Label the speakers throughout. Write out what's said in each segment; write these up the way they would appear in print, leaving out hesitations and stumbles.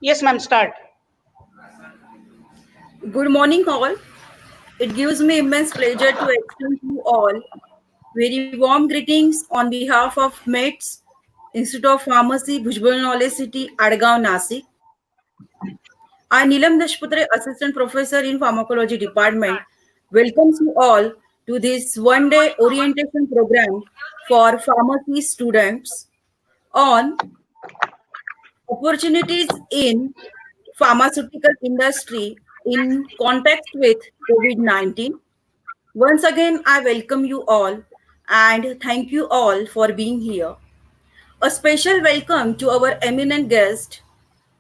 Speaker 1: Yes, ma'am, start.
Speaker 2: Good morning, all. It gives me immense pleasure to extend to you all very warm greetings on behalf of METS, Institute of Pharmacy, Bhujbal Knowledge City, Adgaon, Nasik. I, Neelam Dashputre, Assistant Professor in Pharmacology Department, welcomes you all to this one-day orientation program for pharmacy students on opportunities in pharmaceutical industry in context with COVID-19. Once again, I welcome you all and thank you all for being here. A special welcome to our eminent guest,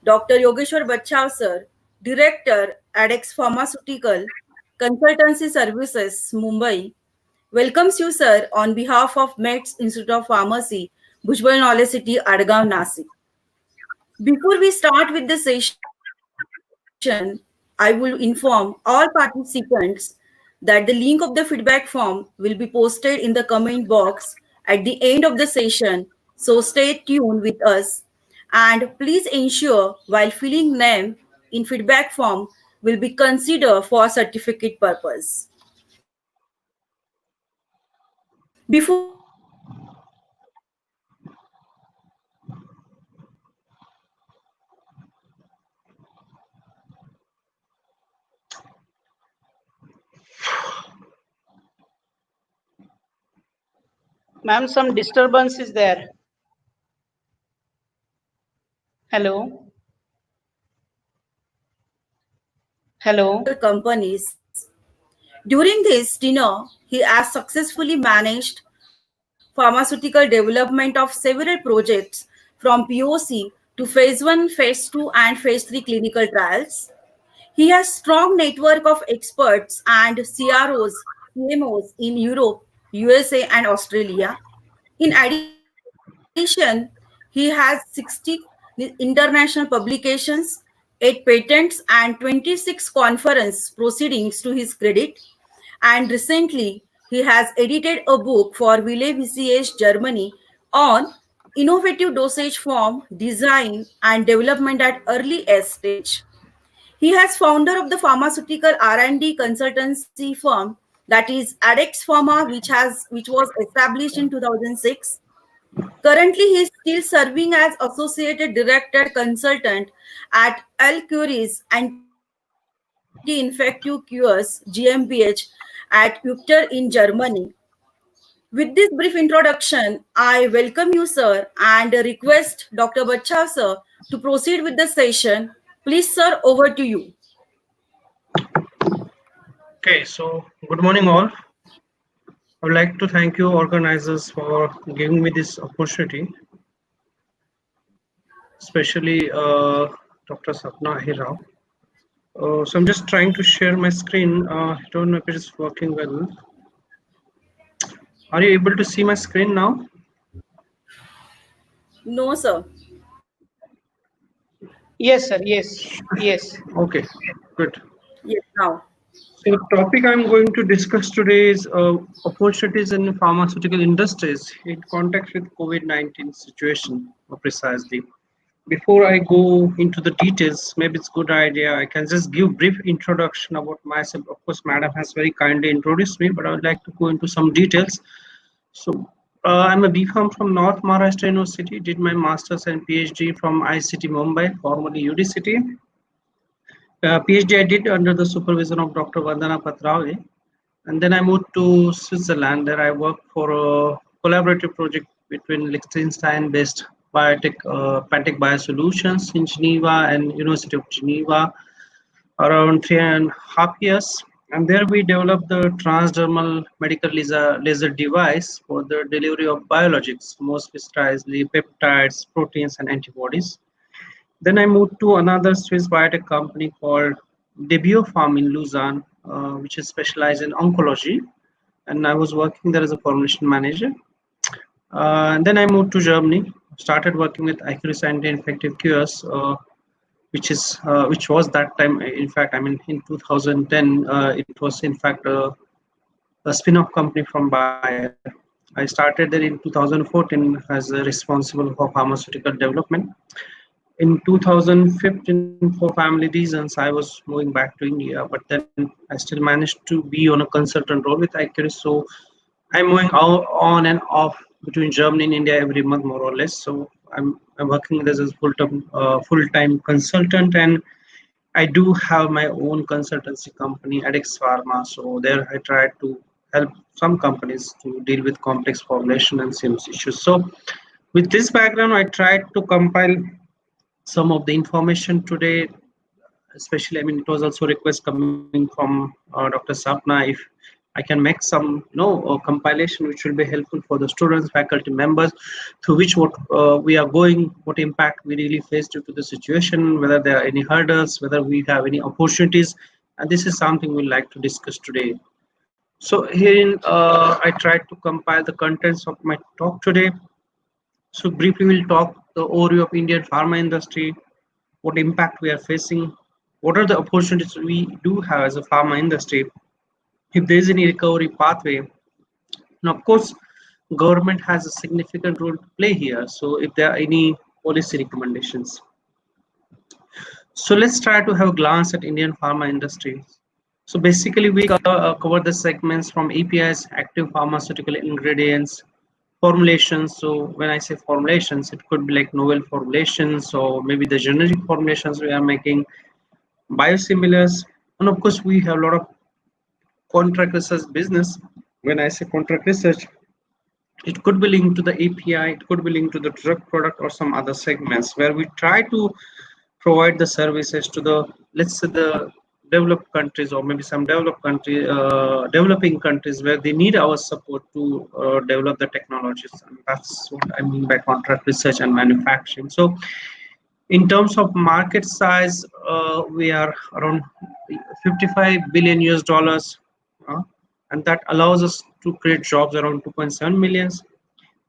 Speaker 2: Dr. Yogeshwar Bachchav sir, Director, ADEX Pharmaceutical Consultancy Services, Mumbai. Welcomes you, sir, on behalf of METS Institute of Pharmacy, Bhujbal Knowledge City, Adgaon, Nasik. Before we start with the session, I will inform all participants that the link of the feedback form will be posted in the comment box at the end of the session. So stay tuned with us. And please ensure while filling name in feedback form will be considered for certificate purpose. Before we start with the session, I would like to inform all participants that the link of the feedback form will be posted in the comment box at the end of the session. So stay tuned with us.
Speaker 1: Ma'am, some disturbance is there. Hello. Hello.
Speaker 2: Companies. During this tenure, he has successfully managed pharmaceutical development of several projects from POC to phase 1, phase 2 and phase 3 clinical trials. He has strong network of experts and CROs, CMOs in Europe, USA and Australia. In addition, he has 60 international publications, 8 patents and 26 conference proceedings to his credit. And recently, he has edited a book for Ville VCH Germany on innovative dosage form design and development at early stage. He has founder of the pharmaceutical R&D consultancy firm that is ADEX Pharma, which was established in 2006. Currently, he is still serving as associated director consultant at L Curies Anti-Infective Cures GmbH at Uchter in Germany. With this brief introduction, I welcome you, sir, and request Dr. Bachchav, sir, to proceed with the session. Please, sir, over to you.
Speaker 3: Okay, so good morning all. I would like to thank you organizers for giving me this opportunity, especially Dr. Sapna Hirao. So I'm just trying to share my screen. I don't know if it is working well. Are you able to see my screen now?
Speaker 2: No, sir.
Speaker 1: Yes, sir. Yes. Yes.
Speaker 3: Okay, good.
Speaker 2: Yes, now.
Speaker 3: So the topic I'm going to discuss today is opportunities in pharmaceutical industries in context with COVID-19 situation, more precisely. Before I go into the details, maybe it's a good idea I can just give brief introduction about myself. Of course, Madam has very kindly introduced me, but I would like to go into some details. So I'm a BPharm from North Maharashtra University, did my Masters and PhD from ICT Mumbai, formerly UD-City. PhD I did under the supervision of Dr. Vandana Patrave. And then I moved to Switzerland, where I worked for a collaborative project between Liechtenstein-based biotech, Pantech Biosolutions in Geneva and University of Geneva around 3.5 years. And there we developed the transdermal medical laser device for the delivery of biologics, most precisely peptides, proteins, and antibodies. Then I moved to another Swiss biotech company called Debiopharm in Lausanne, which is specialized in oncology. And I was working there as a formulation manager. And then I moved to Germany, started working with Accuracy Anti-Infective Cures, which was that time, in fact, I mean, in 2010, it was in fact a spin-off company from Bayer. I started there in 2014 as responsible for pharmaceutical development. In 2015, for family reasons, I was moving back to India, but then I still managed to be on a consultant role with Icarus. So I'm moving on and off between Germany and India every month, more or less. So I'm working as a full-time consultant, and I do have my own consultancy company, Adex Pharma. So there I try to help some companies to deal with complex formulation and SIMS issues. So with this background, I tried to compile some of the information today, especially, I mean, it was also a request coming from Dr. Sapna, if I can make some, compilation which will be helpful for the students, faculty members, through which what we are going, what impact we really face due to the situation, whether there are any hurdles, whether we have any opportunities, and this is something we'd like to discuss today. So herein, I tried to compile the contents of my talk today. So briefly, we'll talk the overview of Indian pharma industry, what impact we are facing, what are the opportunities we do have as a pharma industry, if there is any recovery pathway. And of course, government has a significant role to play here. So if there are any policy recommendations. So let's try to have a glance at Indian pharma industry. So basically, we cover the segments from APIs, active pharmaceutical ingredients, formulations. So when I say formulations, it could be like novel formulations or maybe the generic formulations we are making, biosimilars, and of course we have a lot of contract research business. When I say contract research, it could be linked to the API, it could be linked to the drug product or some other segments where we try to provide the services to the, let's say, the developed countries or maybe some developing countries where they need our support to develop the technologies. And that's what I mean by contract research and manufacturing. So in terms of market size, we are around 55 billion US dollars, and that allows us to create jobs around 2.7 millions.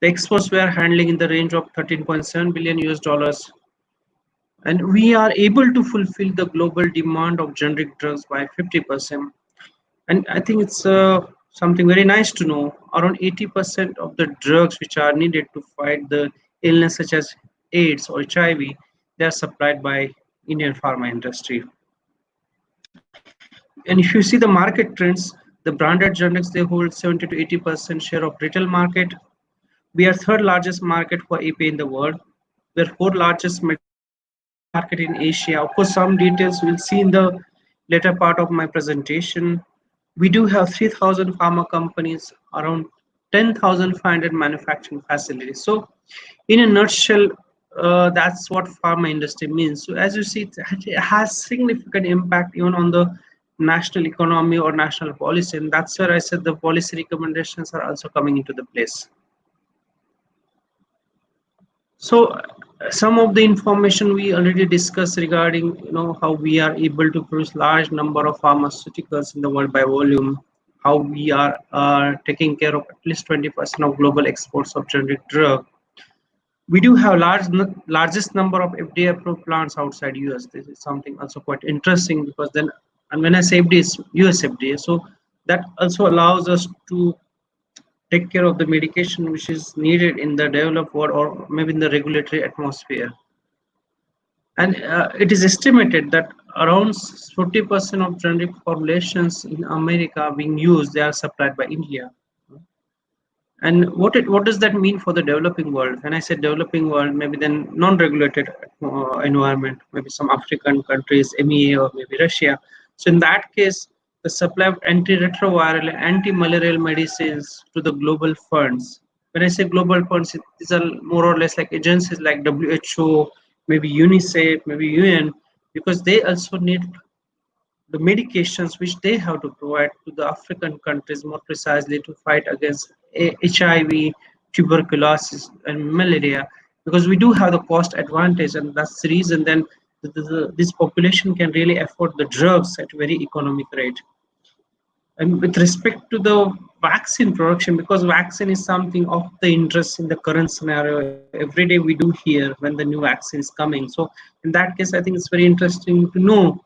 Speaker 3: The exports we are handling in the range of 13.7 billion US dollars, and we are able to fulfill the global demand of generic drugs by 50%. And I think it's something very nice to know. Around 80% of the drugs which are needed to fight the illness such as AIDS or HIV, they are supplied by Indian pharma industry. And if you see the market trends, the branded generics, they hold 70 to 80% share of retail market. We are third largest market for API in the world. We are fourth largest market in Asia. Of course, some details we'll see in the later part of my presentation. We do have 3,000 pharma companies, around 10,500 manufacturing facilities. So in a nutshell, that's what pharma industry means. So as you see, it has significant impact even on the national economy or national policy, and that's where I said the policy recommendations are also coming into the place. So some of the information we already discussed regarding, how we are able to produce large number of pharmaceuticals in the world by volume, how we are taking care of at least 20% of global exports of generic drug. We do have largest number of FDA approved plants outside US. This is something also quite interesting, because then, and when I say FDA, it's US FDA. So that also allows us to take care of the medication which is needed in the developed world or maybe in the regulatory atmosphere. And it is estimated that around 40% of generic formulations in America being used, they are supplied by India. And what does that mean for the developing world? When I say developing world, maybe then non-regulated environment, maybe some African countries, MEA, or maybe Russia. So in that case, the supply of antiretroviral and anti-malarial medicines to the global funds. When I say global funds, these are more or less like agencies like WHO, maybe UNICEF, maybe UN, because they also need the medications which they have to provide to the African countries, more precisely to fight against HIV, tuberculosis, and malaria, because we do have the cost advantage, and that's the reason then this population can really afford the drugs at very economic rate. And with respect to the vaccine production, because vaccine is something of the interest in the current scenario, every day we do hear when the new vaccine is coming. So in that case, I think it's very interesting to know.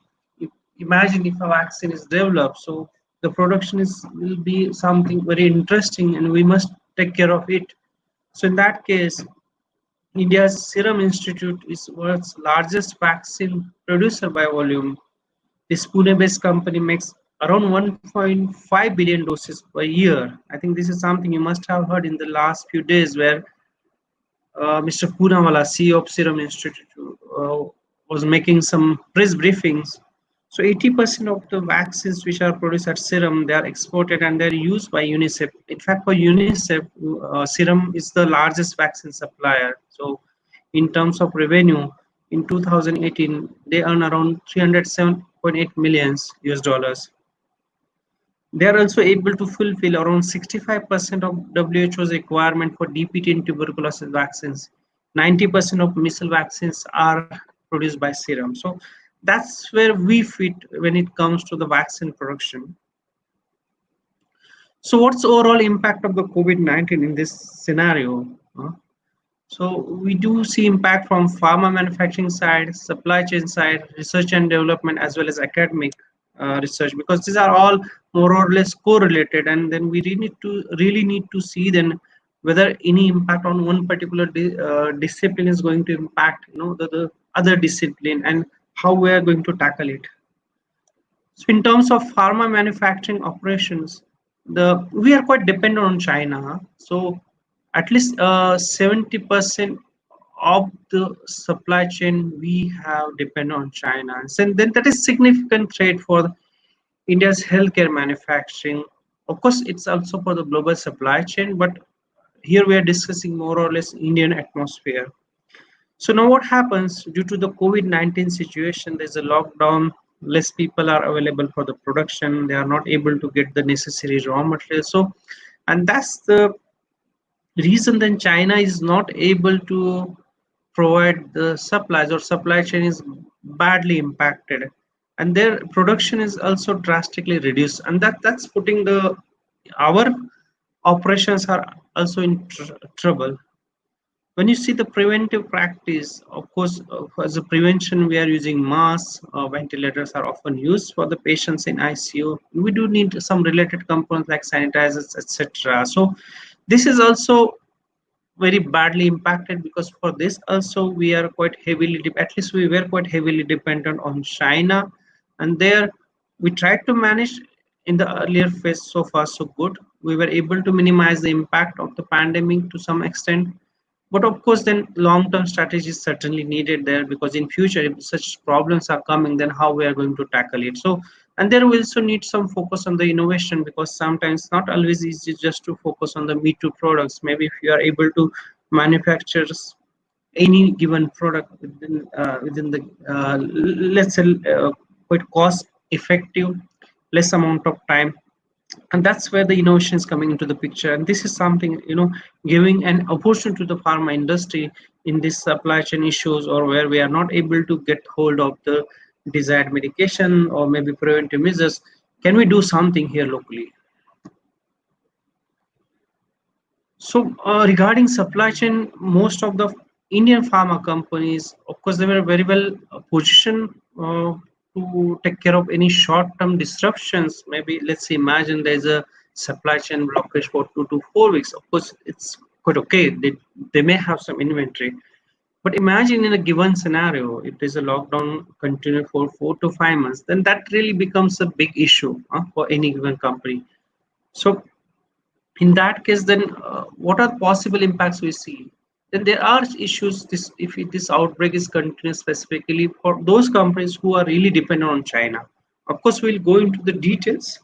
Speaker 3: Imagine if a vaccine is developed, so the production will be something very interesting, and we must take care of it. So in that case, India's Serum Institute is world's largest vaccine producer by volume. This Pune-based company makes around 1.5 billion doses per year. I think this is something you must have heard in the last few days, where Mr. Poonawala, CEO of Serum Institute, was making some press briefings. So 80% of the vaccines which are produced at Serum, they are exported and they're used by UNICEF. In fact, for UNICEF, Serum is the largest vaccine supplier. So in terms of revenue, in 2018, they earn around 307.8 millions US dollars. They are also able to fulfill around 65% of WHO's requirement for DPT and tuberculosis vaccines. 90% of measles vaccines are produced by Serum. So that's where we fit when it comes to the vaccine production. So what's the overall impact of the COVID-19 in this scenario? So we do see impact from pharma manufacturing side, supply chain side, research and development, as well as academic research, because these are all more or less correlated. And then we really need to see then whether any impact on one particular discipline is going to impact, the other discipline, and how we are going to tackle it. So in terms of pharma manufacturing operations, we are quite dependent on China. So at least 70% of the supply chain we have depend on China. So then that is significant threat for India's healthcare manufacturing. Of course, it's also for the global supply chain, but here we are discussing more or less Indian atmosphere. So now what happens due to the COVID-19 situation? There's a lockdown, less people are available for the production. They are not able to get the necessary raw materials. So, and that's the reason then China is not able to provide the supplies, or supply chain is badly impacted, and their production is also drastically reduced, and that's putting our operations are also in trouble. When you see the preventive practice, of course, as a prevention, we are using masks, ventilators are often used for the patients in ICU. We do need some related components like sanitizers, etc. So this is also very badly impacted, because for this also we are quite heavily, at least we were quite heavily dependent on China, and there we tried to manage in the earlier phase. So far so good, we were able to minimize the impact of the pandemic to some extent, but of course then long-term strategy is certainly needed there, because in future if such problems are coming, then how we are going to tackle it. So, and there we also need some focus on the innovation, because sometimes not always easy just to focus on the me too products. Maybe if you are able to manufacture any given product within the let's say quite cost effective, less amount of time, and that's where the innovation is coming into the picture. And this is something, giving an opportunity to the pharma industry in this supply chain issues, or where we are not able to get hold of the desired medication or maybe preventive measures. Can we do something here locally? So regarding supply chain, most of the Indian pharma companies, of course, they were very well positioned to take care of any short-term disruptions. Maybe let's say, imagine there's a supply chain blockage for 2 to 4 weeks. Of course, it's quite okay. They may have some inventory. But imagine in a given scenario, if there's a lockdown continue for 4 to 5 months, then that really becomes a big issue for any given company. So in that case, then what are possible impacts we see? Then there are issues if this outbreak is continuous, specifically for those companies who are really dependent on China. Of course, we'll go into the details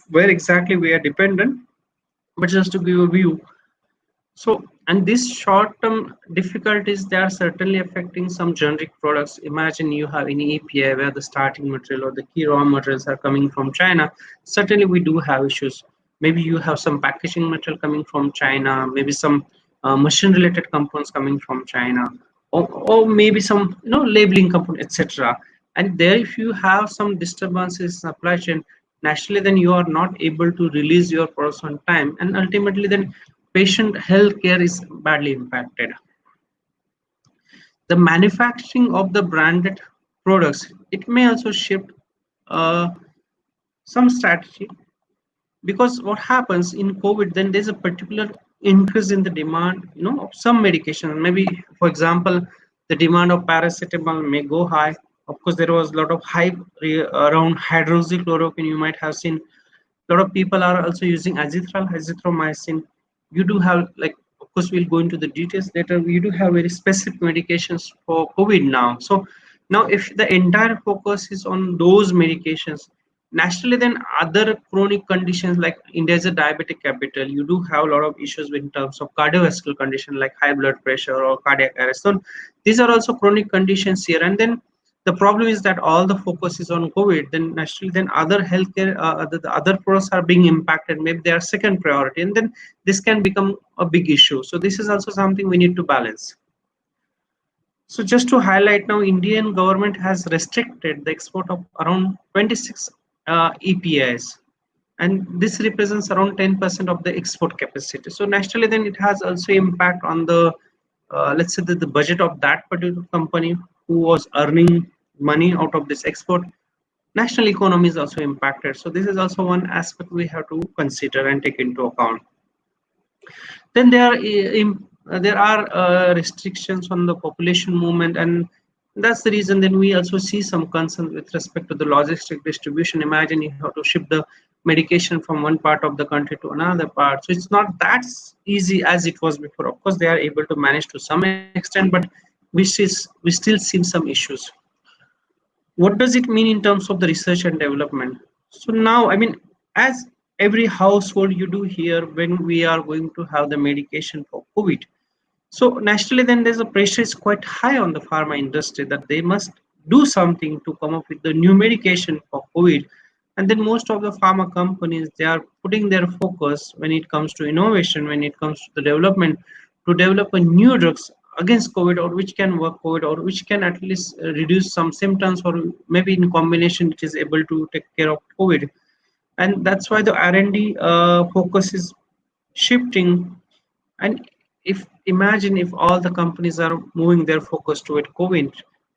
Speaker 3: where exactly we are dependent, but just to give a view. So, and these short-term difficulties, they are certainly affecting some generic products. Imagine you have any API where the starting material or the key raw materials are coming from China. Certainly, we do have issues. Maybe you have some packaging material coming from China, maybe some machine-related components coming from China, or maybe some labeling component, etc. And there, if you have some disturbances in supply chain, naturally, then you are not able to release your products on time, and ultimately, then patient health care is badly impacted. The manufacturing of the branded products, it may also shift some strategy, because what happens in COVID, then there's a particular increase in the demand, of some medication. Maybe, for example, the demand of paracetamol may go high. Of course, there was a lot of hype around hydroxychloroquine. You might have seen a lot of people are also using azithromycin. You do have, like, of course, we'll go into the details later. We do have very specific medications for COVID now. So now, if the entire focus is on those medications, naturally, then other chronic conditions, like India is a diabetic capital, you do have a lot of issues in terms of cardiovascular condition like high blood pressure or cardiac arrest. So these are also chronic conditions here. And then the problem is that all the focus is on COVID. Then naturally, then other healthcare, the other products are being impacted. Maybe they are second priority, and then this can become a big issue. So this is also something we need to balance. So just to highlight now, Indian government has restricted the export of around 26 EPIs, and this represents around 10% of the export capacity. So naturally, then it has also impact on the, let's say, the budget of that particular company who was earning money out of this export. National economy is also impacted. So this is also one aspect we have to consider and take into account. Then there are restrictions on the population movement, and that's the reason then we also see some concern with respect to the logistic distribution. Imagine you have to ship the medication from one part of the country to another part, so it's not that easy as it was before. Of course, they are able to manage to some extent, but we still see some issues. What does it mean in terms of the research and development? So now, I mean, as every household you do hear, when we are going to have the medication for COVID, so naturally then there's a pressure is quite high on the pharma industry that they must do something to come up with the new medication for COVID. And then most of the pharma companies, they are putting their focus when it comes to innovation, when it comes to the development, to develop a new drugs against COVID, or which can work COVID, or which can at least reduce some symptoms, or maybe in combination it is able to take care of COVID. And that's why the R&D focus is shifting. And if imagine if all the companies are moving their focus toward COVID,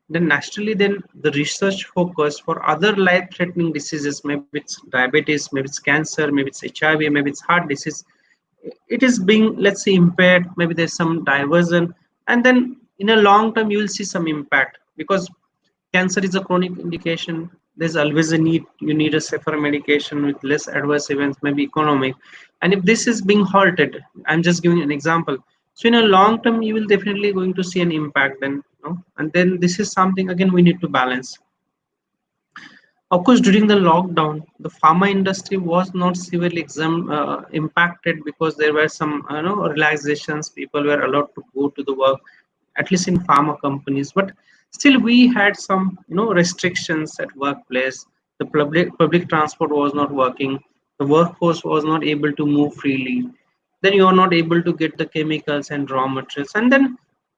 Speaker 3: then naturally then the research focus for other life-threatening diseases, maybe it's diabetes, maybe it's cancer, maybe it's HIV, maybe it's heart disease, it is being, let's say, impaired. Maybe there's some diversion, and then in a long term you will see some impact, because cancer is a chronic indication. There's always a need, you need a safer medication with less adverse events, maybe economic. And if this is being halted, I'm just giving an example, so in a long term you will definitely going to see an impact then, and then this is something again we need to balance. Of course, during the lockdown, the pharma industry was not severely impacted, because there were some relaxations. People were allowed to go to the work, at least in pharma companies. But still, we had some restrictions at workplace. The public transport was not working. The workforce was not able to move freely. Then you are not able to get the chemicals and raw materials, and then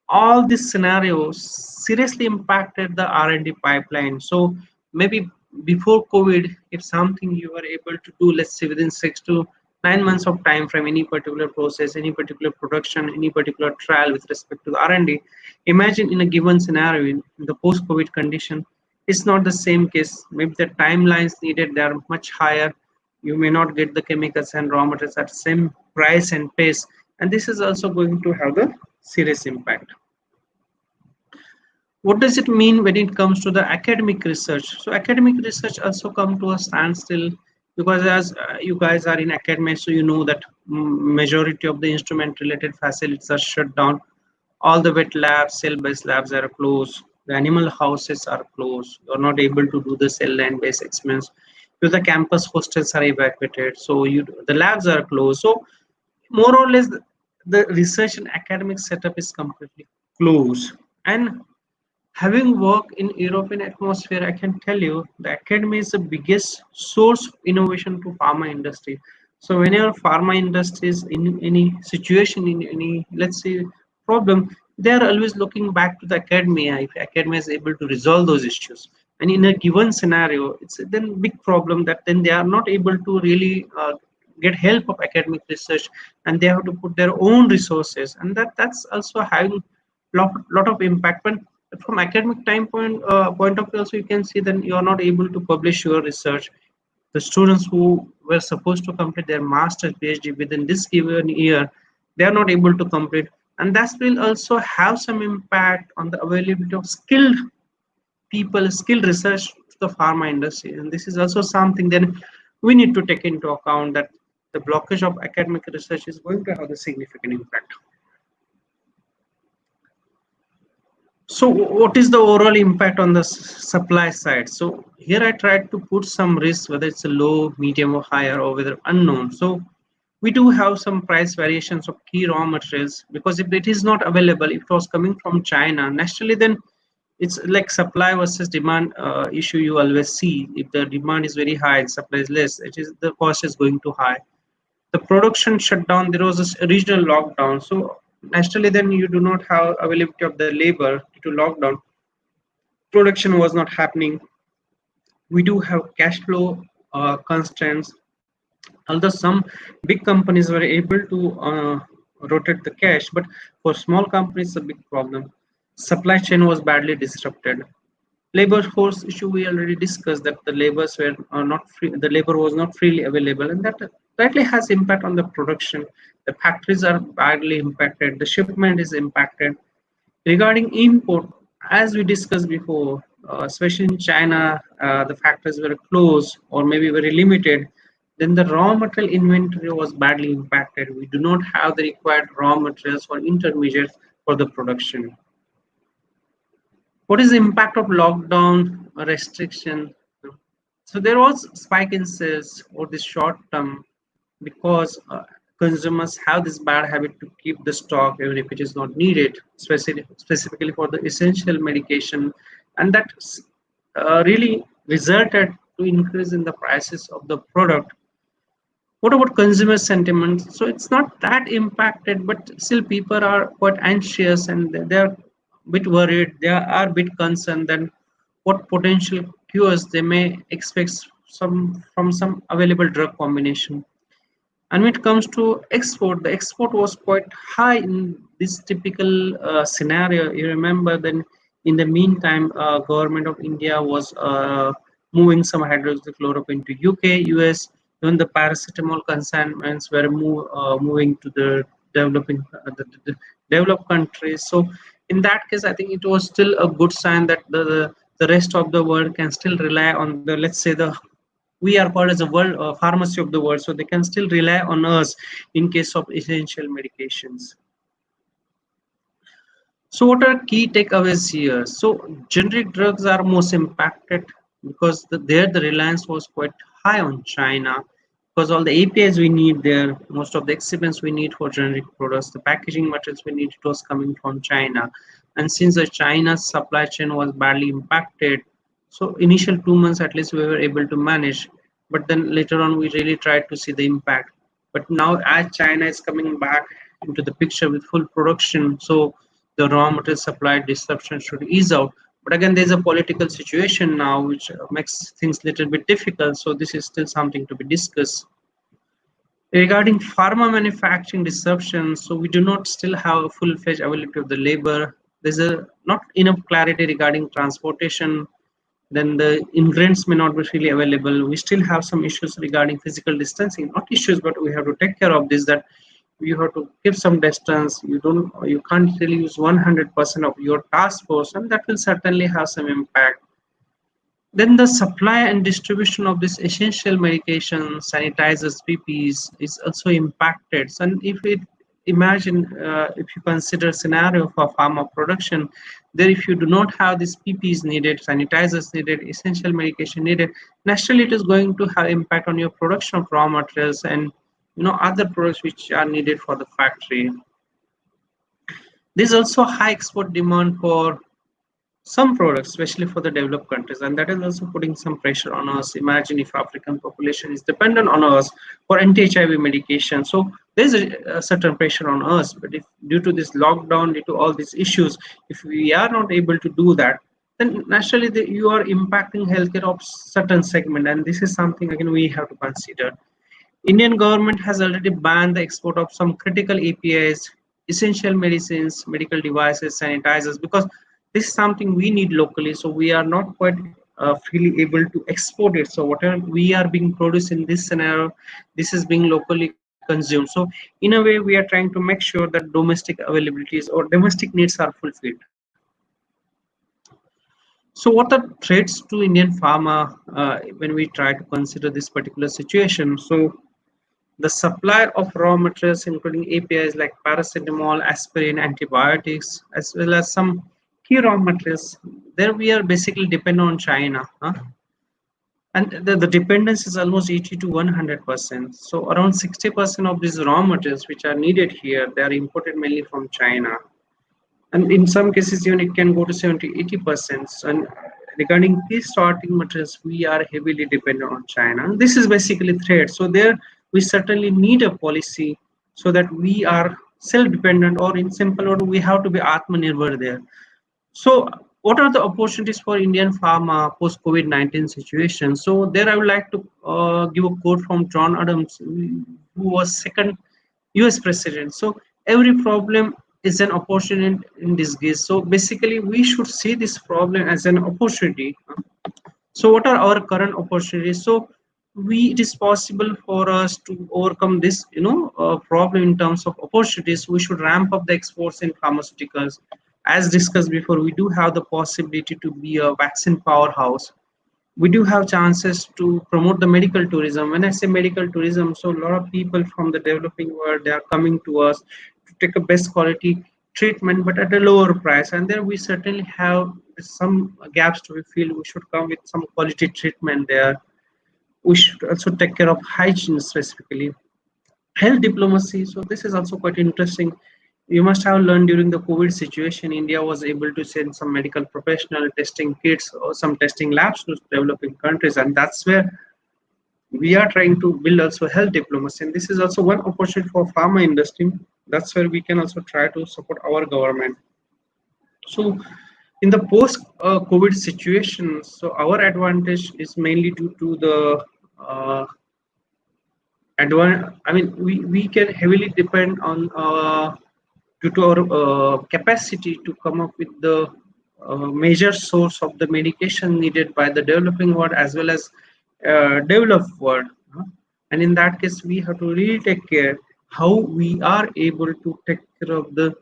Speaker 3: all these scenarios seriously impacted the R&D pipeline. So maybe before COVID, if something you were able to do, let's say within 6 to 9 months of time from any particular process, any particular production, any particular trial with respect to the R&D, imagine in a given scenario in the post-COVID condition, it's not the same case. Maybe the timelines needed, they are much higher. You may not get the chemicals and raw materials at same price and pace, and this is also going to have a serious impact. What does it mean when it comes to the academic research? So academic research also come to a standstill, because as you guys are in academia, so you know that majority of the instrument related facilities are shut down. All the wet labs, cell based labs are closed. The animal houses are closed. You're not able to do the cell line based experiments. The campus hostels are evacuated. So the labs are closed. So more or less the research and academic setup is completely closed. And having worked in European atmosphere, I can tell you the academy is the biggest source of innovation to pharma industry. So whenever pharma industry is in any situation, in any, let's say, problem, they are always looking back to the academia. If academia is able to resolve those issues, and in a given scenario, it's then big problem that then they are not able to really get help of academic research, and they have to put their own resources, and that's also having lot of impact. But from academic point of view, also you can see that you are not able to publish your research. The students who were supposed to complete their master's PhD within this given year, they are not able to complete, and that will also have some impact on the availability of skilled people, skilled research to the pharma industry. And this is also something then we need to take into account, that the blockage of academic research is going to have a significant impact. So what is the overall impact on the supply side? So here I tried to put some risks, whether it's a low, medium or higher, or whether unknown. So we do have some price variations of key raw materials, because if it is not available, if it was coming from China, naturally then it's like supply versus demand issue you always see. If the demand is very high and supply is less, it is the cost is going too high. The production shut down, there was a regional lockdown, so naturally then you do not have availability of the labor due to lockdown. Production was not happening. We do have cash flow constraints, although some big companies were able to rotate the cash, but for small companies it's a big problem. Supply chain was badly disrupted. Labor force issue, we already discussed that the labors were not free, the labor was not freely available, and that directly has impact on the production. The factories are badly impacted, the shipment is impacted. Regarding import, as we discussed before, especially in China, the factories were closed or maybe very limited. Then the raw material inventory was badly impacted. We do not have the required raw materials or intermediates for the production. What is the impact of lockdown or restriction? So there was spike in sales or the short term, because consumers have this bad habit to keep the stock even if it is not needed, specifically for the essential medication, and that really resulted to increase in the prices of the product. What about consumer sentiment? So it's not that impacted, but still people are quite anxious and they're a bit worried. They are a bit concerned that what potential cures they may expect from some available drug combination. And when it comes to export, the export was quite high in this typical scenario. You remember then in the meantime, government of India was moving some hydroxychloroquine to UK, US. Even the paracetamol consignments were moving to the developing the developed countries. So in that case, I think it was still a good sign that the rest of the world can still rely on the, let's say, the we are called as a world pharmacy of the world, so they can still rely on us in case of essential medications. So what are key takeaways here? So generic drugs are most impacted because there the reliance was quite high on China, because all the APIs we need there, most of the excipients we need for generic products, the packaging materials we need, it was coming from China. And since the China's supply chain was badly impacted, so initial 2 months at least we were able to manage, but then later on we really tried to see the impact. But now as China is coming back into the picture with full production, so the raw material supply disruption should ease out. But again, there's a political situation now which makes things a little bit difficult, so this is still something to be discussed. Regarding pharma manufacturing disruption, so we do not still have a full-fledged availability of the labor. There's not enough clarity regarding transportation. Then the ingredients may not be freely available. We still have some issues regarding physical distancing, not issues, but we have to take care of this, that you have to keep some distance. You can't really use 100% of your task force, and that will certainly have some impact. Then the supply and distribution of this essential medication, sanitizers, PPEs is also impacted. So, and if it imagine, if you consider scenario for pharma production, there if you do not have these PPEs needed, sanitizers needed, essential medication needed, naturally it is going to have impact on your production of raw materials and other products which are needed for the factory. There's also high export demand for some products, especially for the developed countries, and that is also putting some pressure on us. Imagine if African population is dependent on us for anti-HIV medication, so there's a certain pressure on us. But if due to this lockdown, due to all these issues, if we are not able to do that, then naturally you are impacting healthcare of certain segment, and this is something again we have to consider. Indian government has already banned the export of some critical APIs, essential medicines, medical devices, sanitizers, because this is something we need locally, so we are not quite freely able to export it. So whatever we are being produced in this scenario, this is being locally consumed. So in a way, we are trying to make sure that domestic availabilities or domestic needs are fulfilled. So what are threats to Indian pharma when we try to consider this particular situation? So the supply of raw materials, including APIs like paracetamol, aspirin, antibiotics, as well as some key raw materials, there we are basically dependent on China. And the dependence is almost 80 to 100%. So around 60% of these raw materials which are needed here, they are imported mainly from China. And in some cases, even it can go to 70, 80%. And regarding these starting materials, we are heavily dependent on China. This is basically threat. So there, we certainly need a policy so that we are self-dependent, or in simple order, we have to be Atmanirbhar there. So what are the opportunities for Indian pharma post COVID-19 situation? So there I would like to give a quote from John Adams, who was second US president. So every problem is an opportunity in disguise. So basically we should see this problem as an opportunity. So what are our current opportunities? So it is possible for us to overcome this problem in terms of opportunities. We should ramp up the exports in pharmaceuticals. As discussed before, we do have the possibility to be a vaccine powerhouse. We do have chances to promote the medical tourism. When I say medical tourism, so a lot of people from the developing world, they are coming to us to take a best quality treatment but at a lower price, and there we certainly have some gaps to be filled. We should come with some quality treatment there. We should also take care of hygiene, specifically health diplomacy. So this is also quite interesting. You must have learned during the COVID situation, India was able to send some medical professional testing kits or some testing labs to developing countries, and that's where we are trying to build also health diplomacy. And this is also one opportunity for pharma industry. That's where we can also try to support our government. So in the post COVID situation, so our advantage is mainly due to the we can heavily depend on due to our capacity to come up with the major source of the medication needed by the developing world as well as developed world. And in that case, we have to really take care how we are able to take care of the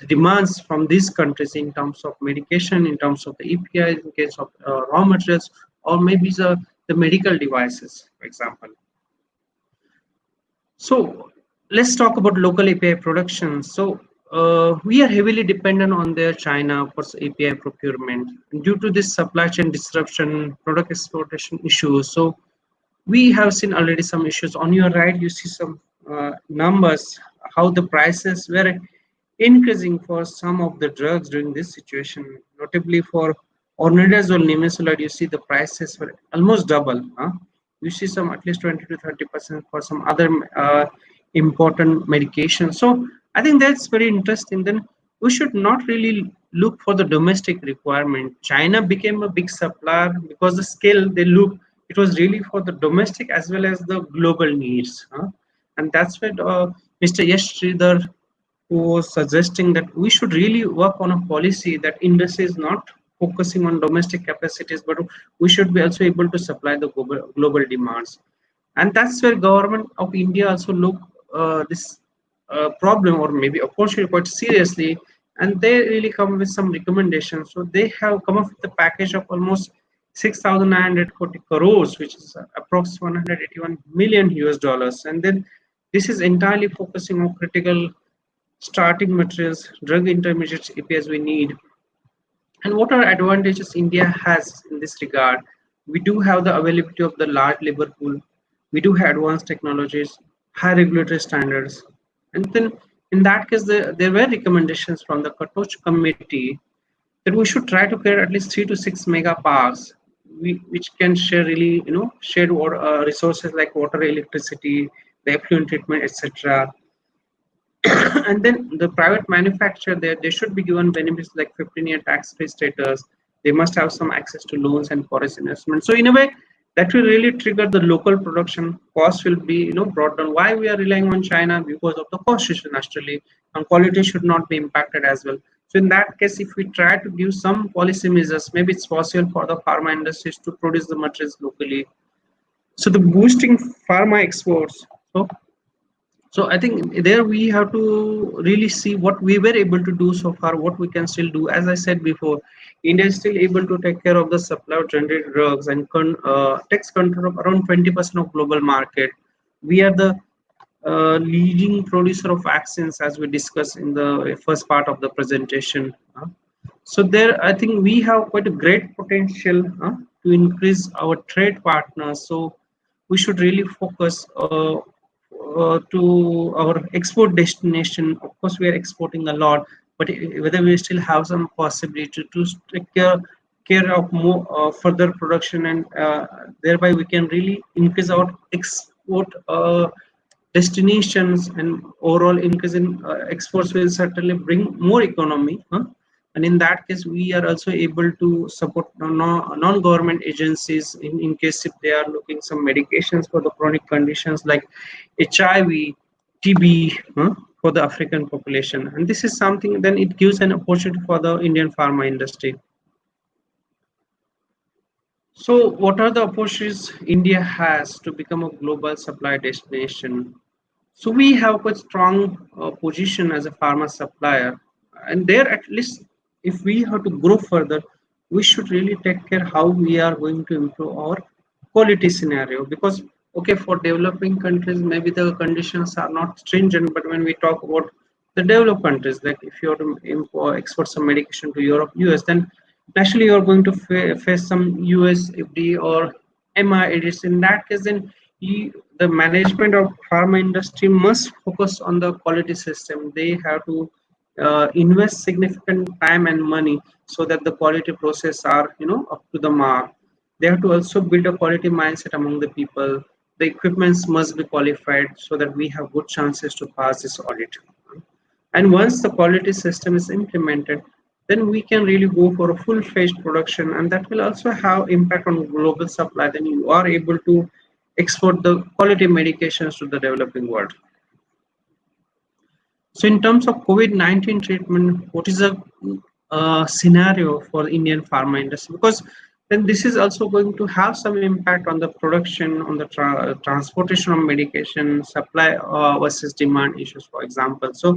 Speaker 3: demands from these countries in terms of medication, in terms of the APIs, in case of raw materials, or maybe the medical devices, for example. So let's talk about local API production. So we are heavily dependent on their China for API procurement. And due to this supply chain disruption, product exportation issues, so we have seen already some issues. On your right, you see some numbers, how the prices were increasing for some of the drugs during this situation. Notably for ornidazole, nimesulide, you see the prices were almost double. You see some at least 20 to 30% for some other important medication. So I think that's very interesting. Then we should not really look for the domestic requirement. China became a big supplier because the scale they look, it was really for the domestic as well as the global needs. And that's what Mr. Yash Sridhar, who was suggesting that we should really work on a policy that industry is not focusing on domestic capacities, but we should be also able to supply the global demands. And that's where government of India also look this problem or maybe opportunity quite seriously, and they really come with some recommendations. So they have come up with a package of almost 6,940 crores, which is approximately 181 million US dollars. And then this is entirely focusing on critical starting materials, drug intermediates, APIs we need. And what are advantages India has in this regard? We do have the availability of the large labor pool. We do have advanced technologies, high regulatory standards. And then in that case, there were recommendations from the Katoch committee that we should try to create at least 3 to 6 mega parks, which can share really, shared water, resources like water, electricity, the effluent treatment, etc. And then the private manufacturer, they should be given benefits like 15-year tax-free status. They must have some access to loans and foreign investment. So in a way, that will really trigger the local production. Cost will be brought down. Why we are relying on China? Because of the cost issue naturally, and quality should not be impacted as well. So in that case, if we try to give some policy measures, maybe it's possible for the pharma industries to produce the materials locally. So the boosting pharma exports. So So I think there we have to really see what we were able to do so far, what we can still do. As I said before, India is still able to take care of the supply of generic drugs and takes control of around 20% of global market. We are the leading producer of vaccines, as we discussed in the first part of the presentation. So there, I think we have quite a great potential to increase our trade partners. So we should really focus to our export destination. Of course, we are exporting a lot, but whether we still have some possibility to take care of more further production, and thereby we can really increase our export destinations, and overall increase in exports will certainly bring more economy. And in that case, we are also able to support non-government agencies in case if they are looking some medications for the chronic conditions like HIV, TB, for the African population. And this is something, then it gives an opportunity for the Indian pharma industry. So what are the opportunities India has to become a global supply destination? So we have a strong position as a pharma supplier, and there at least if we have to grow further, we should really take care how we are going to improve our quality scenario. Because okay, for developing countries, maybe the conditions are not stringent, but when we talk about the developed countries, like if you are to export some medication to Europe, US, then naturally you are going to face some US FDA or MI audits. In that case, then the management of pharma industry must focus on the quality system. They have to invest significant time and money so that the quality process are up to the mark. They have to also build a quality mindset among the people. The equipments must be qualified so that we have good chances to pass this audit. And once the quality system is implemented, then we can really go for a full-fledged production, and that will also have impact on global supply. Then you are able to export the quality medications to the developing world. So in terms of COVID-19 treatment, what is a scenario for Indian pharma industry? Because then this is also going to have some impact on the production, on the transportation of medication, supply versus demand issues, for example. So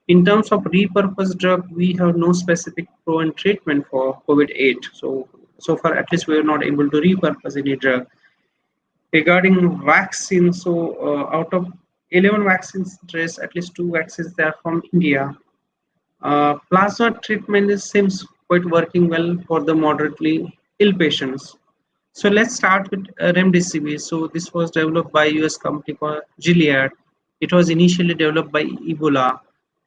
Speaker 3: in terms of repurposed drug, we have no specific proven treatment for COVID-8. So far, at least we are not able to repurpose any drug. Regarding vaccines, so out of 11 vaccines traced, at least 2 vaccines they are from India. Plasma treatment seems quite working well for the moderately ill patients. So let's start with remdesivir. So this was developed by US company called Gilead. It was initially developed by Ebola,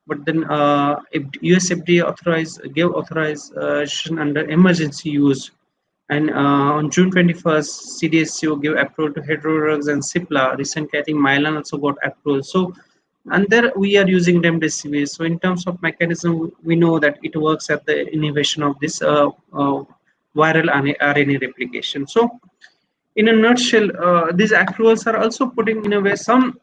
Speaker 3: but then US FDA gave authorization under emergency use. And on June 21st, CDSCO gave approval to Hedrodrugs and Cipla. Recently, I think Mylan also got approval. So, and there we are using remdesivir. So in terms of mechanism, we know that it works at the inhibition of this viral RNA replication. So in a nutshell, these approvals are also putting in a way some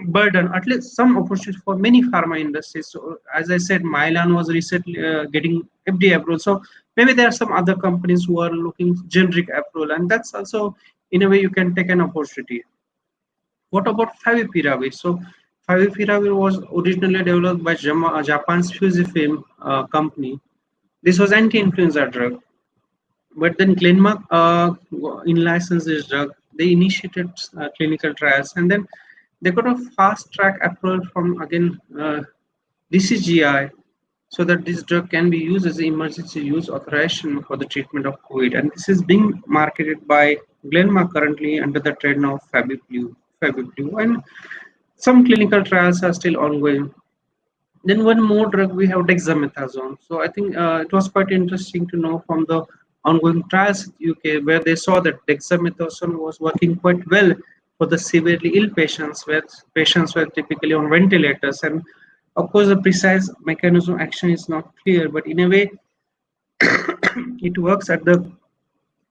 Speaker 3: burden, at least some opportunity for many pharma industries. So as I said, Mylan was recently getting FDA approval. So maybe there are some other companies who are looking generic approval, and that's also in a way you can take an opportunity. What about favipiravir? So favipiravir was originally developed by Japan's Fujifilm company. This was anti-influenza drug, but then Glenmark in-licensed this drug. They initiated clinical trials, and then they got a fast track approval from again DCGI, so that this drug can be used as an emergency use authorization for the treatment of COVID. And this is being marketed by Glenmark currently under the trade name of Fabiplu. And some clinical trials are still ongoing. Then one more drug we have, dexamethasone. So I think it was quite interesting to know from the ongoing trials in UK, where they saw that dexamethasone was working quite well for the severely ill patients, where patients were typically on ventilators. And of course, the precise mechanism of action is not clear, but in a way, it works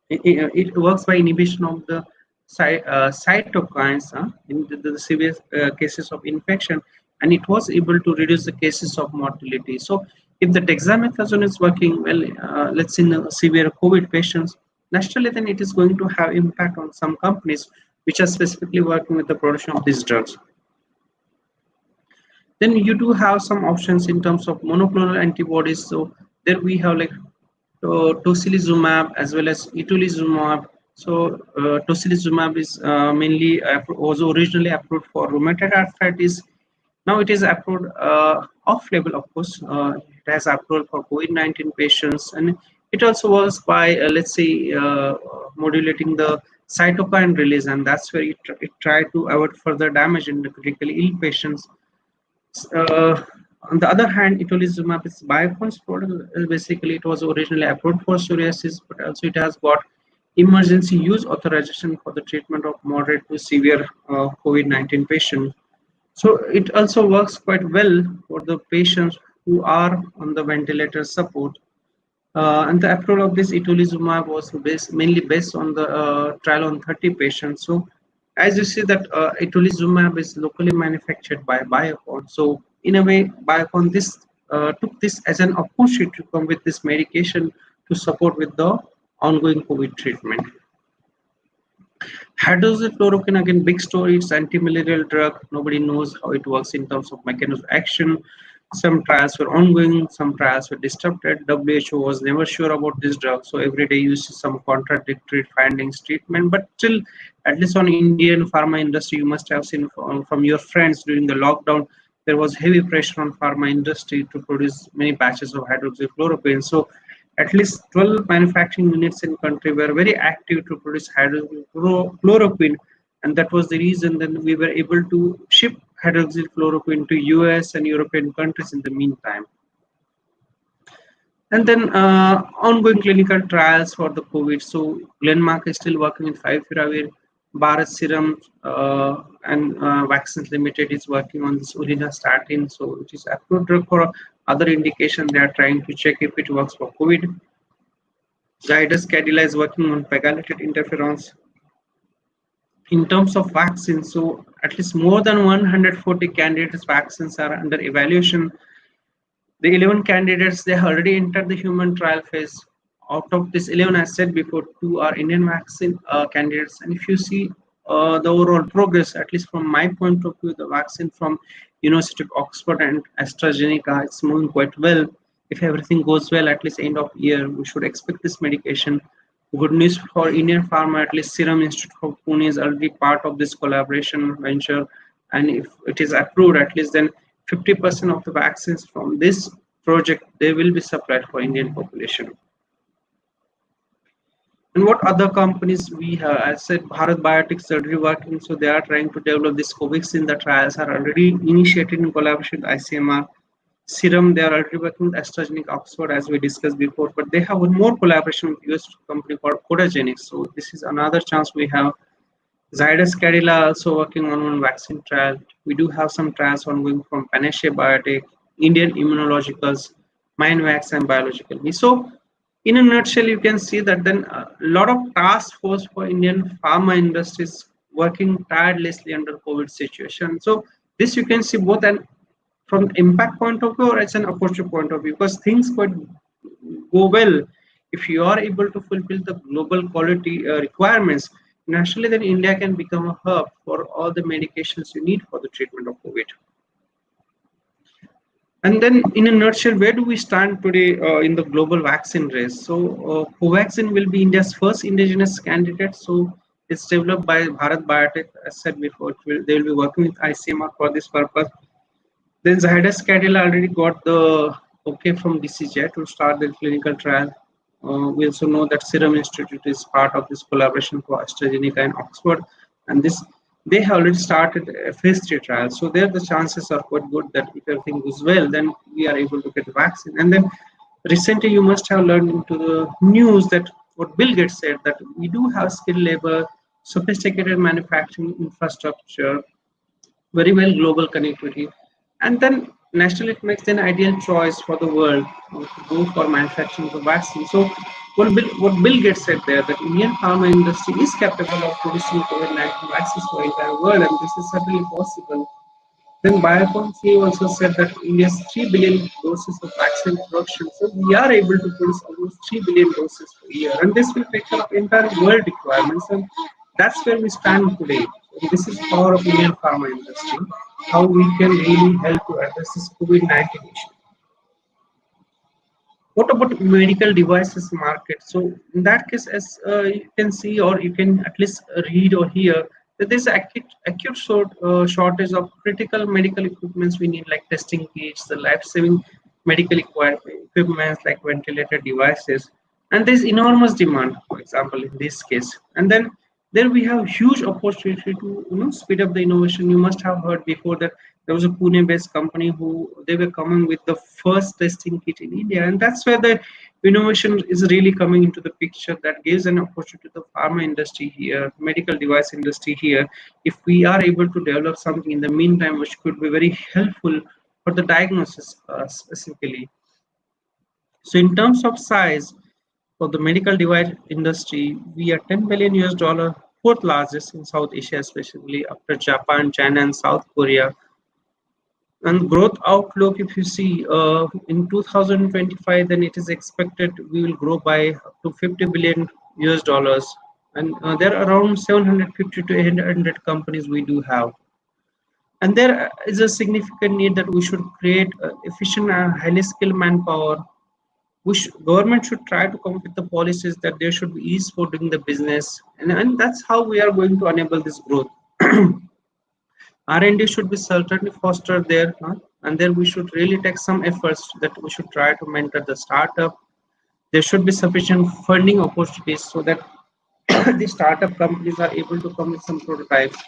Speaker 3: it works by inhibition of the cytokines in the severe cases of infection, and it was able to reduce the cases of mortality. So if the dexamethasone is working well, let's say in the severe COVID patients, naturally then it is going to have impact on some companies which are specifically working with the production of these drugs. Then you do have some options in terms of monoclonal antibodies. So there we have like tocilizumab as well as itolizumab. So tocilizumab is was originally approved for rheumatoid arthritis. Now it is approved off-label, of course. It has approval for COVID-19 patients, and it also works by, let's say, modulating the cytokine release, and that's where it try to avoid further damage in the critically ill patients. Uh, on the other hand, itolizumab is Biocon's product. Basically, it was originally approved for psoriasis, but also it has got emergency use authorization for the treatment of moderate to severe COVID-19 patients. So it also works quite well for the patients who are on the ventilator support. And the approval of this itolizumab was mainly based on the trial on 30 patients. So as you see that itolizumab is locally manufactured by Biocon. So in a way, Biocon took this as an opportunity to come with this medication to support with the ongoing COVID treatment. Hydroxychloroquine, again, big story. It's anti-malarial drug. Nobody knows how it works in terms of mechanism of action. Some trials were ongoing, some trials were disrupted. WHO was never sure about this drug, so every day you see some contradictory findings, treatment. But still, at least on Indian pharma industry, you must have seen from your friends during the lockdown, there was heavy pressure on pharma industry to produce many batches of hydroxychloroquine. So at least 12 manufacturing units in country were very active to produce hydroxychloroquine, and that was the reason then we were able to ship hydroxychloroquine to US and European countries in the meantime. And then ongoing clinical trials for the COVID. So Glenmark is still working with Favipiravir. Bharat Serum and Vaccines Limited is working on this Statin. So it is approved drug for other indication. They are trying to check if it works for COVID. Zydus Cadila is working on pegylated interferons. In terms of vaccines, so at least more than 140 candidates vaccines are under evaluation. The 11 candidates, they have already entered the human trial phase. Out of this 11, as said before, 2 are Indian vaccine candidates. And if you see the overall progress, at least from my point of view, the vaccine from University of Oxford and AstraZeneca, it's moving quite well. If everything goes well, at least end of year, we should expect this medication. Good news for Indian pharma, at least Serum Institute of Pune is already part of this collaboration venture. And if it is approved, at least then 50% of the vaccines from this project, they will be supplied for Indian population. And what other companies we have? I said Bharat Biotech is already working, so they are trying to develop this Covaxin. The trials are already initiated in collaboration with ICMR. Serum, they are already working with AstraZeneca, Oxford, as we discussed before, but they have one more collaboration with US company called Codagenics. So this is another chance we have. Zydus Cadila also working on one vaccine trial. We do have some trials ongoing from Panacea Biotech, Indian Immunologicals, Mindvax, and Biological. So in a nutshell, you can see that then a lot of task force for Indian pharma industries working tirelessly under COVID situation. So this you can see both an from impact point of view or as an opportunity point of view, because things could go well if you are able to fulfill the global quality requirements. Naturally, then India can become a hub for all the medications you need for the treatment of COVID. And then, in a nutshell, where do we stand today in the global vaccine race? So, Covaxin will be India's first indigenous candidate. So, it's developed by Bharat Biotech. As said before, they will be working with ICMR for this purpose. Then Zydus Cadila already got the okay from BCG to start the clinical trial. We also know that Serum Institute is part of this collaboration for AstraZeneca and Oxford, and they have already started a phase 3 trial. So there the chances are quite good that if everything goes well, then we are able to get the vaccine. And then recently you must have learned into the news that what Bill Gates said, that we do have skilled labor, sophisticated manufacturing infrastructure, very well global connectivity, and then naturally it makes an ideal choice for the world to go for manufacturing the vaccine. So what Bill Gates said there, that Indian pharma industry is capable of producing COVID-19 vaccines for the entire world, and this is certainly possible. Then Biocon CEO also said that India's 3 billion doses of vaccine production, so we are able to produce almost 3 billion doses per year, and this will take care of entire world requirements, and that's where we stand today. This is power of Indian pharma industry. How we can really help to address this COVID-19 issue. What about medical devices market? So in that case, as you can see, or you can at least read or hear, that there's acute shortage of critical medical equipments we need, like testing kits, the life-saving medical equipments like ventilator devices, and there's enormous demand, for example, in this case. And then there we have huge opportunity to speed up the innovation. You must have heard before that there was a Pune-based company who they were coming with the first testing kit in India, and that's where the innovation is really coming into the picture. That gives an opportunity to the pharma industry here, medical device industry here. If we are able to develop something in the meantime, which could be very helpful for the diagnosis specifically. So in terms of size, for the medical device industry, we are 10 billion US dollar, fourth largest in South Asia, especially after Japan, China, and South Korea. And growth outlook, if you see in 2025, then it is expected we will grow by up to 50 billion US dollars. And there are around 750 to 800 companies we do have. And there is a significant need that we should create efficient and highly skilled manpower. Government should try to come up with the policies that there should be ease for doing the business, and that's how we are going to enable this growth. R&D should be certainly fostered there, and there we should really take some efforts that we should try to mentor the startup. There should be sufficient funding opportunities so that the startup companies are able to come with some prototypes.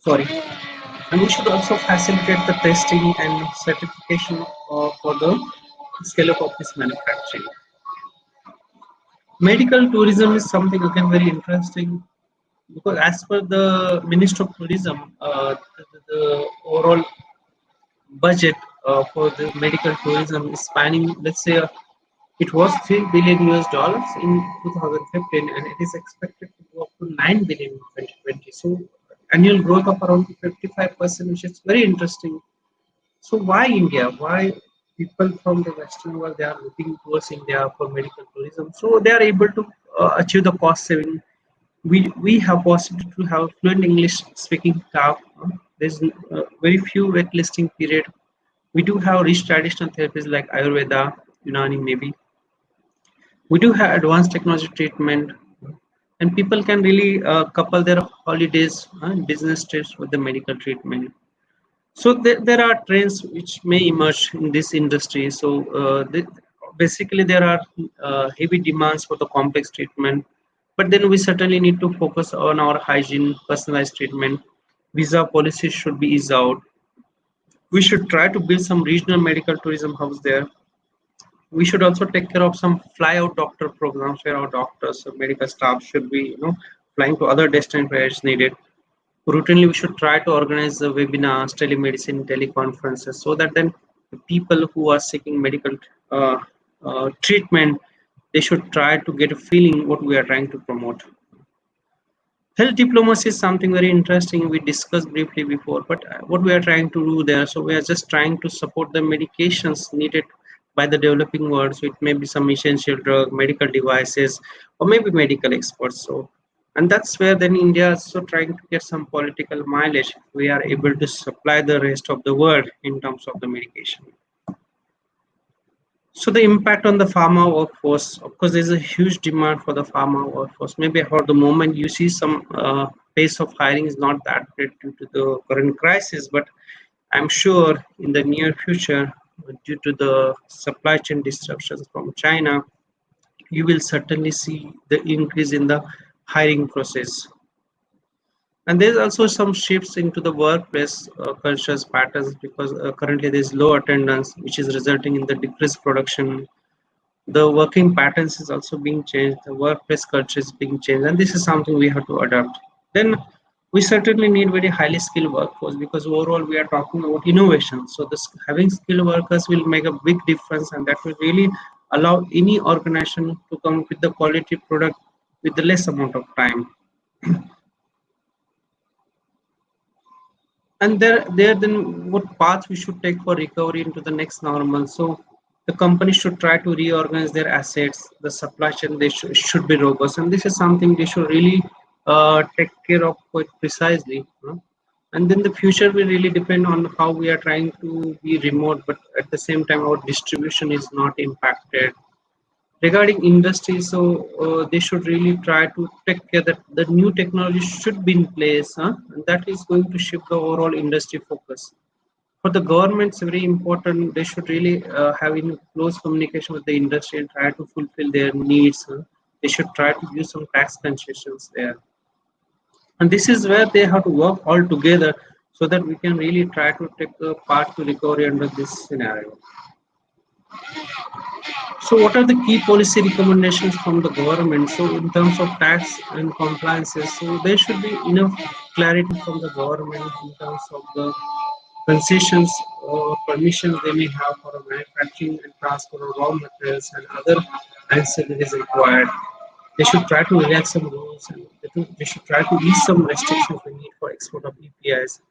Speaker 3: Sorry. And we should also facilitate the testing and certification for the scale-up of this manufacturing. Medical tourism is something again very interesting, because as per the Minister of Tourism, the overall budget for the medical tourism is spanning, let's say, it was 3 billion US dollars in 2015, and it is expected to go up to 9 billion in 2020. So annual growth of around 55%, which is very interesting. So why India? Why people from the Western world, they are looking towards India for medical tourism? So they are able to achieve the cost saving. We have possibility to have fluent English speaking staff. There's very few waitlisting period. We do have rich traditional therapies like Ayurveda, Unani maybe. We do have advanced technology treatment, and people can really couple their holidays and business trips with the medical treatment. So there are trends which may emerge in this industry. So basically there are heavy demands for the complex treatment, but then we certainly need to focus on our hygiene, personalized treatment. Visa policies should be eased out. We should try to build some regional medical tourism hubs there. We should also take care of some fly out doctor programs where our doctors or medical staff should be flying to other destinations where it's needed. Routinely, we should try to organize the webinars, telemedicine, teleconferences, so that then the people who are seeking medical treatment, they should try to get a feeling what we are trying to promote. Health diplomacy is something very interesting we discussed briefly before, but what we are trying to do there, so we are just trying to support the medications needed by the developing world. So it may be some essential drug, medical devices, or maybe medical experts. So, and that's where then India is also trying to get some political mileage. We are able to supply the rest of the world in terms of the medication. So the impact on the pharma workforce, of course, there's a huge demand for the pharma workforce. Maybe for the moment you see some pace of hiring is not that great due to the current crisis, but I'm sure in the near future, due to the supply chain disruptions from China, you will certainly see the increase in the hiring process. And there's also some shifts into the workplace cultures patterns, because currently there's low attendance, which is resulting in the decreased production. The working patterns is also being changed. The workplace culture is being changed, and this is something we have to adapt. Then we certainly need very highly skilled workforce, because overall we are talking about innovation. So this having skilled workers will make a big difference, and that will really allow any organization to come with the quality product with the less amount of time. And there then what path we should take for recovery into the next normal. So The company should try to reorganize their assets. The supply chain they should be robust, and this is something they should really take care of quite precisely. And then the future will really depend on how we are trying to be remote, but at the same time our distribution is not impacted. Regarding industry, so they should really try to take care that the new technology should be in place, and that is going to shift the overall industry focus. For the government, it's very important. They should really have in close communication with the industry and try to fulfill their needs. They should try to use some tax concessions there, and this is where they have to work all together so that we can really try to take a path to recovery under this scenario. So what are the key policy recommendations from the government? So in terms of tax and compliances, so there should be enough clarity from the government in terms of the concessions or permissions they may have for a manufacturing and transport of raw materials and other ancillaries required. They should try to relax some rules, and they should try to ease some restrictions we need for export of APIs.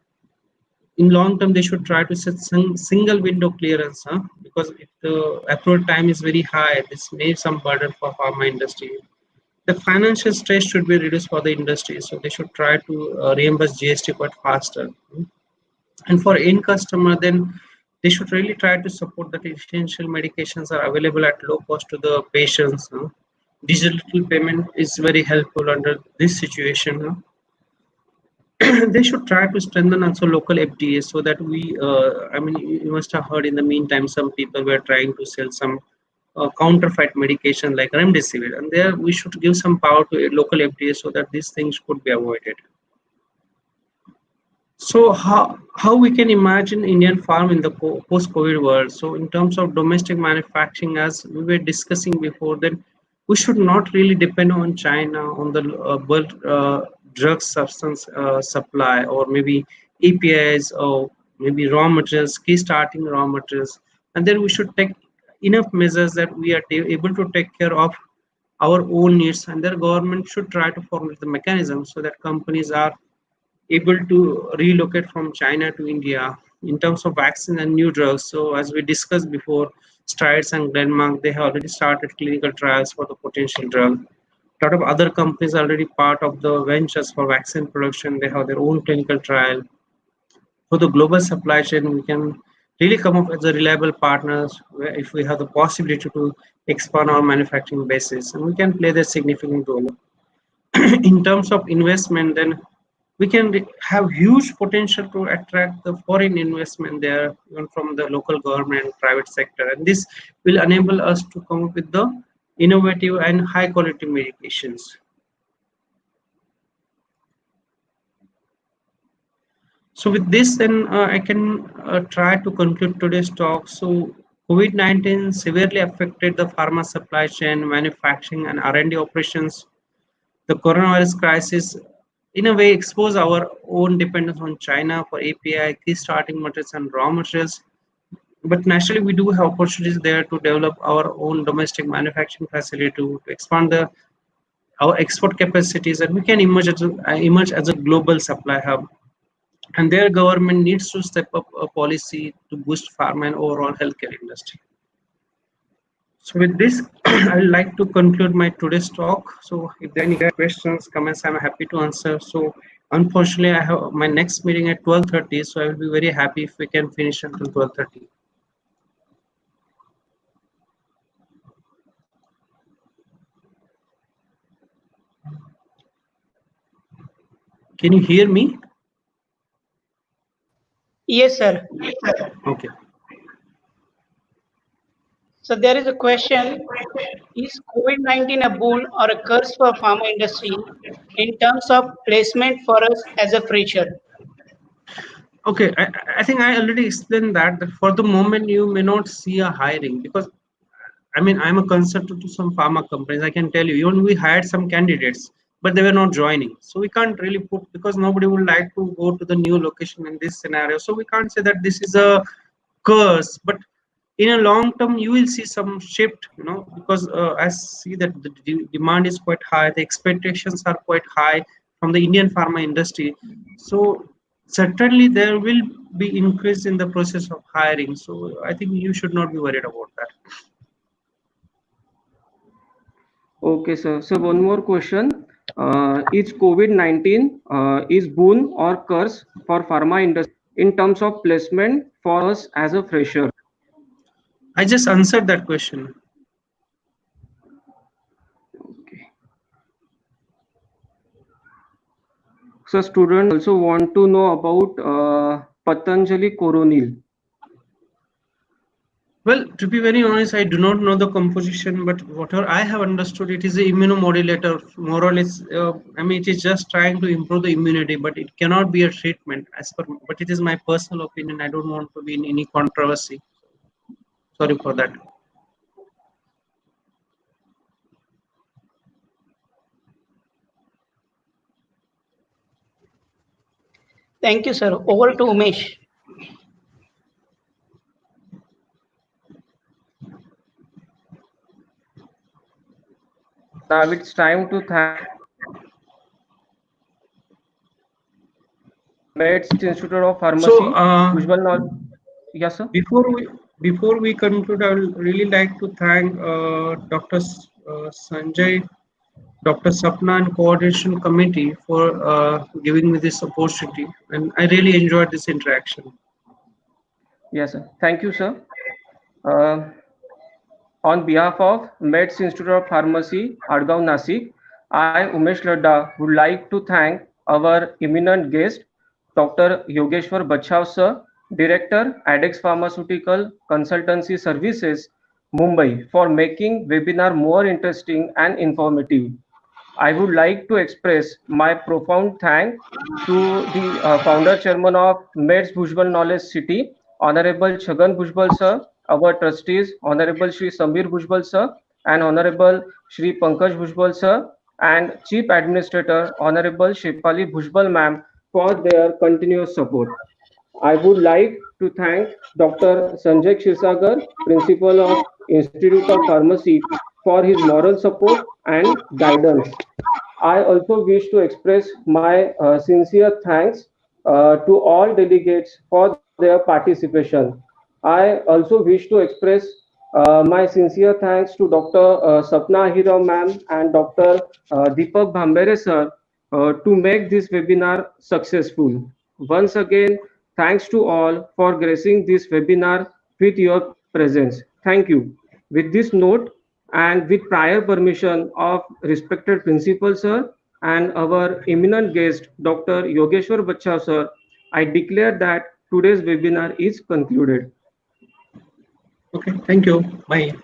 Speaker 3: In long term, they should try to set some single window clearance, because if the approval time is very high, this may some burden for pharma industry. The financial stress should be reduced for the industry, so they should try to reimburse GST quite faster. And for end customer, then they should really try to support that essential medications are available at low cost to the patients. Digital payment is very helpful under this situation. They should try to strengthen also local FDAs so that I mean, you must have heard in the meantime, some people were trying to sell some counterfeit medication like remdesivir, and there we should give some power to a local FDA so that these things could be avoided. So how we can imagine Indian farm in the post-COVID world? So in terms of domestic manufacturing, as we were discussing before, then we should not really depend on China on the bulk drug substance supply, or maybe APIs, or maybe raw materials, key starting raw materials, and then we should take enough measures that we are able to take care of our own needs, and their government should try to formulate the mechanism so that companies are able to relocate from China to India in terms of vaccine and new drugs. So as we discussed before, Strides and Denmark, they have already started clinical trials for the potential drug. A lot of other companies are already part of the ventures for vaccine production. They have their own clinical trial. For the global supply chain, we can really come up as a reliable partners if we have the possibility to expand our manufacturing basis, and we can play the significant role. In terms of investment, then we can have huge potential to attract the foreign investment there, even from the local government, private sector, and this will enable us to come up with the innovative and high quality medications. So with this, then I can try to conclude today's talk. So COVID-19 severely affected the pharma supply chain, manufacturing, and R&D operations. The coronavirus crisis, in a way, exposed our own dependence on China for API, key starting materials, and raw materials. But naturally, we do have opportunities there to develop our own domestic manufacturing facility to expand our export capacities, and we can emerge as a global supply hub. And their government needs to step up a policy to boost pharma and overall healthcare industry. So with this, I'd like to conclude my today's talk. So if there are any questions, comments, I'm happy to answer. So unfortunately, I have my next meeting at 12:30, so I will be very happy if we can finish until 12:30. Can you hear me?
Speaker 1: Yes, sir.
Speaker 3: Okay.
Speaker 1: So there is a question: is COVID-19 a boon or a curse for pharma industry in terms of placement for us as a preacher?
Speaker 3: Okay, I think I already explained that for the moment you may not see a hiring, because I mean, I'm a consultant to some pharma companies. I can tell you, even we hired some candidates, but they were not joining. So we can't really put, because nobody would like to go to the new location in this scenario. So we can't say that this is a curse, but in a long term, you will see some shift, because I see that the demand is quite high, the expectations are quite high from the Indian pharma industry. So certainly there will be increase in the process of hiring. So I think you should not be worried about that.
Speaker 4: Okay, sir. So one more question. Is COVID-19 is boon or curse for pharma industry in terms of placement for us as a fresher?
Speaker 3: I just answered that question.
Speaker 4: Okay. So students also want to know about Patanjali Coronil.
Speaker 3: Well, to be very honest, I do not know the composition, but whatever I have understood, it is an immunomodulator, more or less. I mean, it is just trying to improve the immunity, but it cannot be a treatment. As per, but it is my personal opinion. I don't want to be in any controversy. Sorry for that.
Speaker 1: Thank you, sir. Over to Umesh.
Speaker 4: Now it's time to thank Meds Institute of
Speaker 3: So,
Speaker 4: Pharmacy, Ujjwal Knowledge. Yes, sir.
Speaker 3: before we conclude, I will really like to thank Dr. Sanjay, Dr. Sapna, and Coordination Committee for giving me this opportunity, and I really enjoyed this interaction.
Speaker 4: Yes, sir. Thank you, sir. Uh, On behalf of Meds Institute of Pharmacy, Adgaon, Nasik, I, Umesh Ladda, would like to thank our eminent guest, Dr. Yogeshwar Bachhav sir, Director, ADEX Pharmaceutical Consultancy Services, Mumbai, for making webinar more interesting and informative. I would like to express my profound thanks to the founder chairman of Meds Bhujbal Knowledge City, Honorable Chhagan Bhujbal sir, our trustees, Honorable Shri Samir Bhujbal sir, and Honorable Shri Pankaj Bhujbal sir, and Chief Administrator, Honorable Shepali Bhujbal ma'am, for their continuous support. I would like to thank Dr. Sanjay Kshirsagar, Principal of Institute of Pharmacy, for his moral support and guidance. I also wish to express my sincere thanks to all delegates for their participation. I also wish to express my sincere thanks to Dr. Sapna Hira ma'am and Dr. Deepak Bhambere sir to make this webinar successful. Once again, thanks to all for gracing this webinar with your presence. Thank you. With this note, and with prior permission of respected principal sir and our eminent guest Dr. Yogeshwar Bachcha sir, I declare that today's webinar is concluded.
Speaker 3: Okay, thank you. Bye.